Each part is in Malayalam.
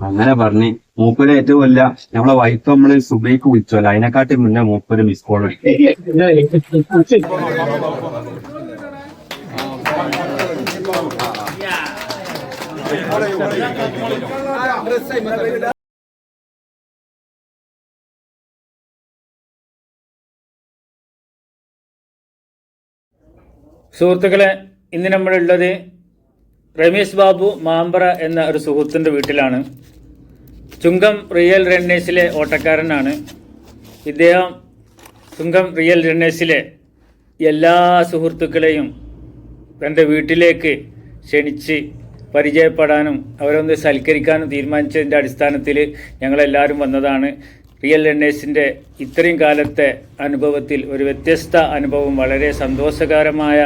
അങ്ങനെ പറഞ്ഞ് മൂപ്പര് ഏറ്റവും വല്ല നമ്മളെ വൈഫ് നമ്മള് സുബൈക്ക് വിളിച്ചോല്ലോ അതിനെക്കാട്ടി മുന്നേ മൂപ്പര് മിസ് കോൾ സുഹൃത്തുക്കളെ, ഇന്ന് നമ്മളുള്ളത് രമേശ് ബാബു മാമ്പറ എന്ന ഒരു സുഹൃത്തിൻ്റെ വീട്ടിലാണ്. ചുങ്കം റിയൽ റണ്ണേഴ്സിലെ ഓട്ടക്കാരനാണ് ഇദ്ദേഹം. ചുങ്കം റിയൽ റണ്ണേഴ്സിലെ എല്ലാ സുഹൃത്തുക്കളെയും തൻ്റെ വീട്ടിലേക്ക് ക്ഷണിച്ച് പരിചയപ്പെടാനും അവരൊന്ന് സൽക്കരിക്കാനും തീരുമാനിച്ചതിൻ്റെ അടിസ്ഥാനത്തിൽ ഞങ്ങളെല്ലാവരും വന്നതാണ്. റിയൽ റണ്ണേഴ്സിൻ്റെ ഇത്രയും കാലത്തെ അനുഭവത്തിൽ ഒരു വ്യത്യസ്ത അനുഭവം, വളരെ സന്തോഷകരമായ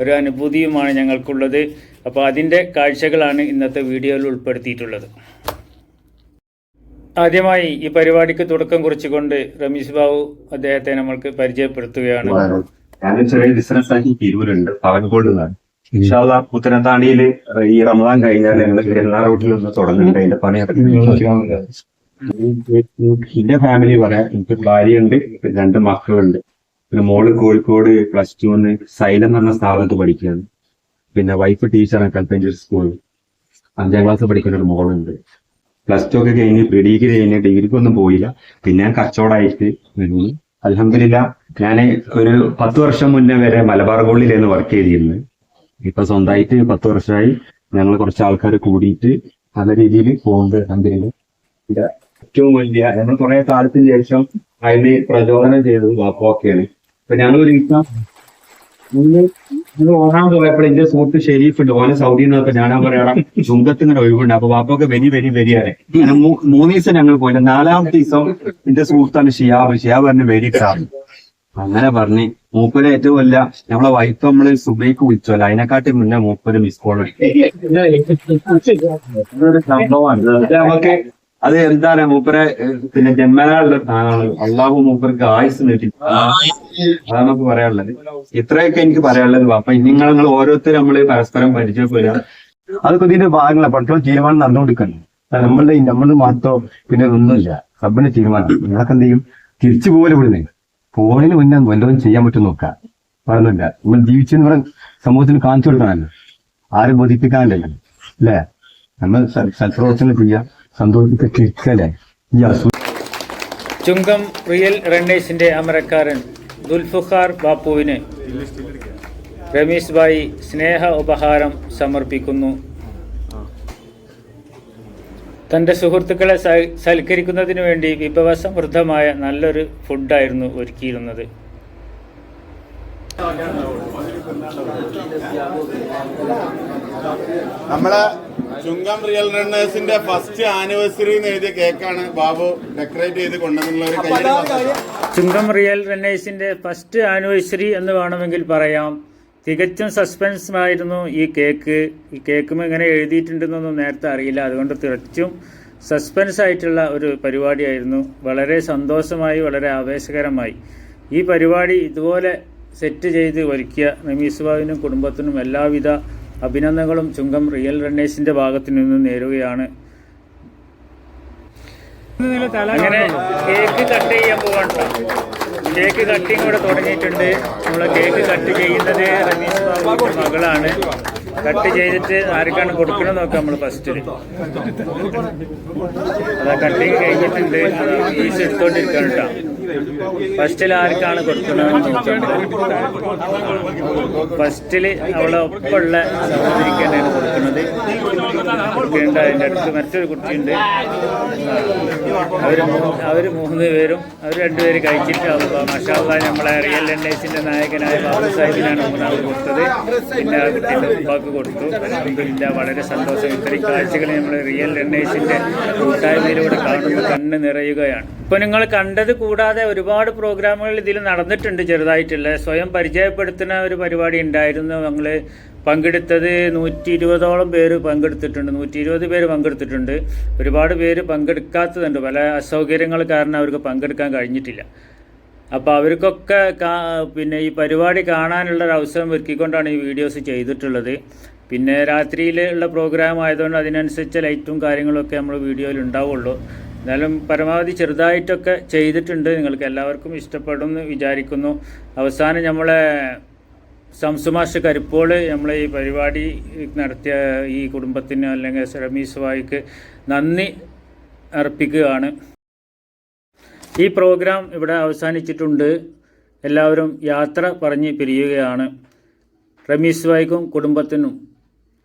ഒരു അനുഭൂതിയുമാണ് ഞങ്ങൾക്കുള്ളത്. അപ്പോൾ അതിൻ്റെ കാഴ്ചകളാണ് ഇന്നത്തെ വീഡിയോയിൽ ഉൾപ്പെടുത്തിയിട്ടുള്ളത്. ആദ്യമായി ഈ പരിപാടിക്ക് തുടക്കം കുറിച്ചുകൊണ്ട് റമീസ് ബാബു അദ്ദേഹത്തെ നമ്മൾക്ക് പരിചയപ്പെടുത്തുകയാണ്. ഞാൻ ചെറിയ ബിസിനസ് ആക്കി തിരൂരുണ്ട്, പവൻകോട് പുത്തനത്താണിയിൽ ഈ റമദാൻ കഴിഞ്ഞാൽ ഞങ്ങൾ എല്ലാ റൂട്ടിൽ നിന്ന് തുടങ്ങുന്നുണ്ട്. അതിന്റെ പണിയൊക്കെ എന്റെ ഫാമിലി പറയാം. എനിക്ക് ഭാര്യയുണ്ട്, 2 മക്കളുണ്ട്. പിന്നെ മോള് കോഴിക്കോട് +2 സൈലം എന്ന് പറഞ്ഞ സ്ഥാപനത്ത് പഠിക്കുകയാണ്. പിന്നെ വൈഫ് ടീച്ചറാണ് കൽപ്പഞ്ചേരി സ്കൂളിൽ. 5ാം ക്ലാസ് പഠിക്കുന്ന ഒരു മോളുണ്ട്. +2 ഒക്കെ കഴിഞ്ഞ് ഡിഗ്രി കഴിഞ്ഞ് ഡിഗ്രിക്കൊന്നും പോയില്ല. പിന്നെ ഞാൻ കച്ചവടമായിട്ട് അൽഹംദുലില്ലാ. ഞാൻ ഒരു 10 വർഷം മുന്നേ വരെ മലബാർ ഗോൾഡിലായിരുന്നു വർക്ക് ചെയ്തിരുന്നത്. ഇപ്പൊ സ്വന്തമായിട്ട് 10 വർഷമായി ഞങ്ങൾ കുറച്ച് ആൾക്കാർ കൂടിയിട്ട് നല്ല രീതിയിൽ പോകുന്നുണ്ട്. അൽഹംദുലില്ലാ. ഏറ്റവും വലിയ ഞങ്ങൾ കുറെ കാലത്തിന് ശേഷം അതിന് പ്രചോദനം ചെയ്തത് വാപ്പൊക്കെയാണ്. ഇപ്പൊ ഞങ്ങൾ ഒരു ഓണാൻ പോയപ്പോൾ എന്റെ സുഹൃത്ത് ഷെരീഫ് ഉണ്ട്, ഓനെ സൗദിയിൽ നിന്നൊക്കെ ഞാനാ പറയാം ചുങ്കത്ത് ഇങ്ങനെ ഒഴിവുണ്ട്. അപ്പൊ വാപ്പൊക്കെ വരിയാണ്. 3 ദിവസം ഞങ്ങൾ പോയില്ല. 4ാമത്തെ ദിവസം എന്റെ സുഹൃത്താണ് ഷിയാബ് പറഞ്ഞ് വരിട്ടാണ്. അങ്ങനെ പറഞ്ഞ് മൂപ്പര് ഏറ്റവും വല്ല നമ്മളെ വൈഫ് നമ്മള് സുബൈക്ക് വിളിച്ചോല്ലോ അതിനെക്കാട്ടി മുന്നേ മൂപ്പര് മിസ് കോൾ സംഭവമാണ്. നമുക്ക് അത് എന്താണ് മൂപ്പരെ പിന്നെ ജന്മനാളുടെ സ്ഥാനമാണ്. അള്ളാഹു മൂപ്പർക്ക് ആയുസ് നീട്ടി, അതാണ് നമുക്ക് പറയാനുള്ളത്. ഇത്രയൊക്കെ എനിക്ക് പറയാനുള്ളത്. അപ്പൊ നിങ്ങൾ ഓരോരുത്തരും നമ്മള് പരസ്പരം പരിചയപ്പെടുക, അതൊക്കെ ഇതിന്റെ ഭാഗങ്ങളാണ്. പഠിക്കാൻ തീരുമാനം നടന്നുകൊടുക്കണം. നമ്മള് മാത്രം പിന്നെ ഒന്നുമില്ല, സബ്ബിന്റെ തീരുമാനം. നിങ്ങളൊക്കെ എന്ത് ചെയ്യും, തിരിച്ചു പോലെ വിടുന്നേ ഫോണിന് മുന്നേ വല്ലതും ചെയ്യാൻ പറ്റും നോക്കാം. പറയുന്നില്ല, നമ്മൾ ജീവിച്ചെന്ന് പറഞ്ഞ സമൂഹത്തിന് കാണിച്ചു കൊടുക്കണമല്ലോ, ആരും ബോധിപ്പിക്കാനല്ലോ അല്ലേ. നമ്മൾ സൽപ്രവർത്തനം ചെയ്യാം, സന്തോഷിപ്പിക്കല്ലേ. ചുങ്കം റിയൽ റണ്ണേഴ്സിന്റെ അമരക്കാരൻ ദുൽഫുഖാർ ബാപ്പുവിന് രമേശ് ഭായി സ്നേഹ ഉപഹാരം സമർപ്പിക്കുന്നു. തൻ്റെ സുഹൃത്തുക്കളെ സൽക്കരിക്കുന്നതിന് വേണ്ടി വിഭവസമൃദ്ധമായ നല്ലൊരു ഫുഡായിരുന്നു ഒരുക്കിയിരുന്നത്. നമ്മളെ ചുങ്കം റിയൽ റണ്ണേഴ്സിന്റെ ഫസ്റ്റ് ആനിവേഴ്സറി എഴുതിയ കേക്കാണ് ബാബു ഡെക്കറേറ്റ് ചെയ്ത് കൊണ്ടുവന്നുള്ള. ചുങ്കം റിയൽ റണ്ണേഴ്സിന്റെ ഫസ്റ്റ് ആനിവേഴ്സറി എന്ന് വേണമെങ്കിൽ പറയാം. തികച്ചും സസ്പെൻസ് ആയിരുന്നു ഈ കേക്കും എങ്ങനെ എഴുതിയിട്ടുണ്ടെന്നൊന്നും നേരത്തെ അറിയില്ല. അതുകൊണ്ട് തികച്ചും സസ്പെൻസ് ആയിട്ടുള്ള ഒരു പരിപാടിയായിരുന്നു. വളരെ സന്തോഷമായി, വളരെ ആവേശകരമായി ഈ പരിപാടി ഇതുപോലെ സെറ്റ് ചെയ്ത് ഒരുക്കിയ റമീസ് ബാബുവിനും കുടുംബത്തിനും എല്ലാവിധ അഭിനന്ദനങ്ങളും ചുങ്കം റിയൽ റണ്ണേഴ്സിന്റെ ഭാഗത്തു നിന്നും നേരുകയാണ്. അങ്ങനെ കേക്ക് കട്ട് ചെയ്യാൻ പോകണ്ട. കേക്ക് കട്ടിങ് കൂടെ തുടങ്ങിയിട്ടുണ്ട്. നമ്മൾ കേക്ക് കട്ട് ചെയ്യുന്നത് റമീസ് ബാബുവിന്റെ മകളാണ്. കട്ട് ചെയ്തിട്ട് ആർക്കാണ് കൊടുക്കണം നോക്കാം. നമ്മൾ ഫസ്റ്റിൽ അതാ കട്ടിങ് കഴിഞ്ഞിട്ടുണ്ട്. പീസ് എടുത്തോണ്ടിരിക്കണം കേട്ടോ. ഫസ്റ്റിൽ ആർക്കാണ് കൊടുക്കണമെന്ന് ചോദിച്ചാൽ ഫസ്റ്റില് അവളെ ഒപ്പമുള്ള സഹോദരിക്ക് തന്നെയാണ് കൊടുക്കുന്നത്. കുട്ടിയുണ്ട്, അതിൻ്റെ അടുത്ത് മറ്റൊരു കുട്ടിയുണ്ട്. അവർ 3 പേരും അവർ 2 പേര് കഴിച്ചിട്ട് മഷാല്ലാ നമ്മളെ റിയൽ റണ്ണേഴ്സിന്റെ നായകനായ ബാബു സാഹിബിനാണ് 3ാമത് കൊടുത്തത്. പിന്നെ ആ കുട്ടീൻ്റെ ഉപ്പാക്ക് കൊടുത്തു. അൽഹംദുലില്ലാ, വളരെ സന്തോഷം. ഇത്രയും കാഴ്ചകൾ നമ്മൾ റിയൽ റണ്ണേഴ്സിന്റെ കൂട്ടായ്മയിലൂടെ കാണുമ്പോൾ കണ്ണ് നിറയുകയാണ്. ഇപ്പോൾ നിങ്ങൾ കണ്ടത് കൂടാതെ ഒരുപാട് പ്രോഗ്രാമുകൾ ഇതിൽ നടന്നിട്ടുണ്ട്. ചെറുതായിട്ടുള്ള സ്വയം പരിചയപ്പെടുത്തുന്ന ഒരു പരിപാടി ഉണ്ടായിരുന്നു. ഞങ്ങൾ പങ്കെടുത്തത് 120ഓളം പേര് പങ്കെടുത്തിട്ടുണ്ട്. 120 പേര് പങ്കെടുത്തിട്ടുണ്ട്. ഒരുപാട് പേര് പങ്കെടുക്കാത്തതുണ്ട്. പല അസൗകര്യങ്ങൾ കാരണം അവർക്ക് പങ്കെടുക്കാൻ കഴിഞ്ഞിട്ടില്ല. അപ്പോൾ അവർക്കൊക്കെ പിന്നെ ഈ പരിപാടി കാണാനുള്ളൊരു അവസരം ഒരുക്കിക്കൊണ്ടാണ് ഈ വീഡിയോസ് ചെയ്തിട്ടുള്ളത്. പിന്നെ രാത്രിയിലുള്ള പ്രോഗ്രാം ആയതുകൊണ്ട് അതിനനുസരിച്ച് ലൈറ്റും കാര്യങ്ങളൊക്കെ നമ്മൾ വീഡിയോയിൽ ഉണ്ടാവുള്ളൂ. എന്നാലും പരമാവധി ചെറുതായിട്ടൊക്കെ ചെയ്തിട്ടുണ്ട്. നിങ്ങൾക്ക് എല്ലാവർക്കും ഇഷ്ടപ്പെടും എന്ന് വിചാരിക്കുന്നു. അവസാനം നമ്മളെ സംസുമാഷ് കരിപ്പോൾ നമ്മളെ ഈ പരിപാടി നടത്തിയ ഈ കുടുംബത്തിന് അല്ലെങ്കിൽ റമീസ് ഭായിക്ക് നന്ദി അർപ്പിക്കുകയാണ്. ഈ പ്രോഗ്രാം ഇവിടെ അവസാനിച്ചിട്ടുണ്ട്. എല്ലാവരും യാത്ര പറഞ്ഞ് പിരിയുകയാണ്. റമീസ് ഭായിക്കും കുടുംബത്തിനും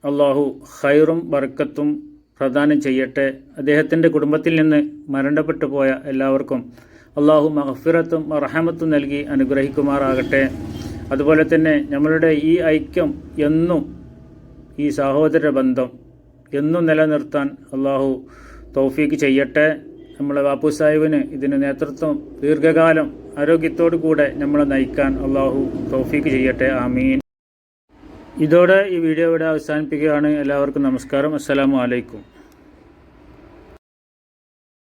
അള്ളാഹു ഖൈറും ബർക്കത്തും പ്രദാനം ചെയ്യട്ടെ. അദ്ദേഹത്തിൻ്റെ കുടുംബത്തിൽ നിന്ന് മരണപ്പെട്ടു പോയ എല്ലാവർക്കും അള്ളാഹു മഗ്ഫിറത്തും റഹമത്തും നൽകി അനുഗ്രഹിക്കുമാറാകട്ടെ. അതുപോലെ തന്നെ നമ്മളുടെ ഈ ഐക്യം എന്നും, ഈ സഹോദര ബന്ധം എന്നും നിലനിർത്താൻ അള്ളാഹു തൗഫീക്ക് ചെയ്യട്ടെ. നമ്മളെ ബാപ്പു സാഹിബിന് ഇതിന് നേതൃത്വം ദീർഘകാലം ആരോഗ്യത്തോടു കൂടെ നമ്മളെ നയിക്കാൻ അള്ളാഹു തൗഫീക്ക് ചെയ്യട്ടെ. ആമീൻ. ഇതോടെ ഈ വീഡിയോ ഇവിടെ അവസാനിപ്പിക്കുകയാണ്. എല്ലാവർക്കും നമസ്കാരം. അസ്സലാമു അലൈക്കും.